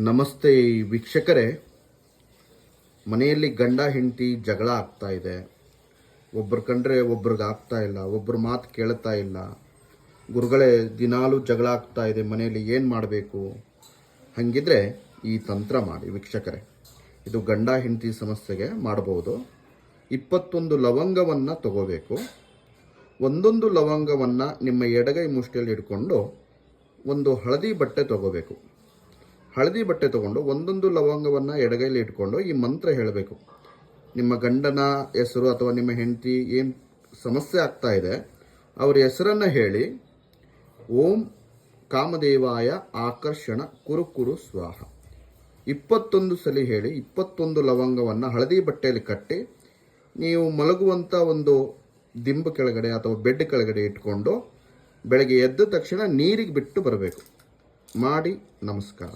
ನಮಸ್ತೆ ವೀಕ್ಷಕರೇ. ಮನೆಯಲ್ಲಿ ಗಂಡ ಹೆಂಡತಿ ಜಗಳ ಆಗ್ತಾ ಇದೆ. ಒಬ್ಬರು ಕಂಡ್ರೆ ಒಬ್ರಿಗೆ ಆಗ್ತಾ ಇಲ್ಲ, ಒಬ್ಬರು ಮಾತು ಕೇಳ್ತಾ ಇಲ್ಲ. ಗುರುಗಳೇ, ದಿನಾಲೂ ಜಗಳ ಆಗ್ತಾ ಇದೆ ಮನೆಯಲ್ಲಿ, ಏನು ಮಾಡಬೇಕು? ಹಾಗಿದ್ರೆ ಈ ತಂತ್ರ ಮಾಡಿ ವೀಕ್ಷಕರೇ. ಇದು ಗಂಡ ಹೆಂಡತಿ ಸಮಸ್ಯೆಗೆ ಮಾಡಬಹುದು. 21 ಲವಂಗವನ್ನು ತಗೋಬೇಕು. ಒಂದೊಂದು ಲವಂಗವನ್ನು ನಿಮ್ಮ ಎಡಗೈ ಮುಷ್ಟಿಯಲ್ಲಿ ಇಟ್ಕೊಂಡು ಒಂದು ಹಳದಿ ಬಟ್ಟೆ ತಗೋಬೇಕು. ಹಳದಿ ಬಟ್ಟೆ ತಗೊಂಡು ಒಂದೊಂದು ಲವಂಗವನ್ನು ಎಡಗೈಲಿ ಇಟ್ಕೊಂಡು ಈ ಮಂತ್ರ ಹೇಳಬೇಕು. ನಿಮ್ಮ ಗಂಡನ ಹೆಸರು ಅಥವಾ ನಿಮ್ಮ ಹೆಂಡತಿ ಏನು ಸಮಸ್ಯೆ ಆಗ್ತಾ ಇದೆ ಅವರ ಹೆಸರನ್ನು ಹೇಳಿ, ಓಂ ಕಾಮದೇವಾಯ ಆಕರ್ಷಣ ಕುರು ಸ್ವಾಹ 21 ಸಲ ಹೇಳಿ 21 ಲವಂಗವನ್ನು ಹಳದಿ ಬಟ್ಟೆಯಲ್ಲಿ ಕಟ್ಟಿ ನೀವು ಮಲಗುವಂಥ ಒಂದು ದಿಂಬು ಕೆಳಗಡೆ ಅಥವಾ ಬೆಡ್ ಕೆಳಗಡೆ ಇಟ್ಕೊಂಡು ಬೆಳಗ್ಗೆ ಎದ್ದ ತಕ್ಷಣ ನೀರಿಗೆ ಬಿಟ್ಟು ಬರಬೇಕು. ಮಾಡಿ. ನಮಸ್ಕಾರ.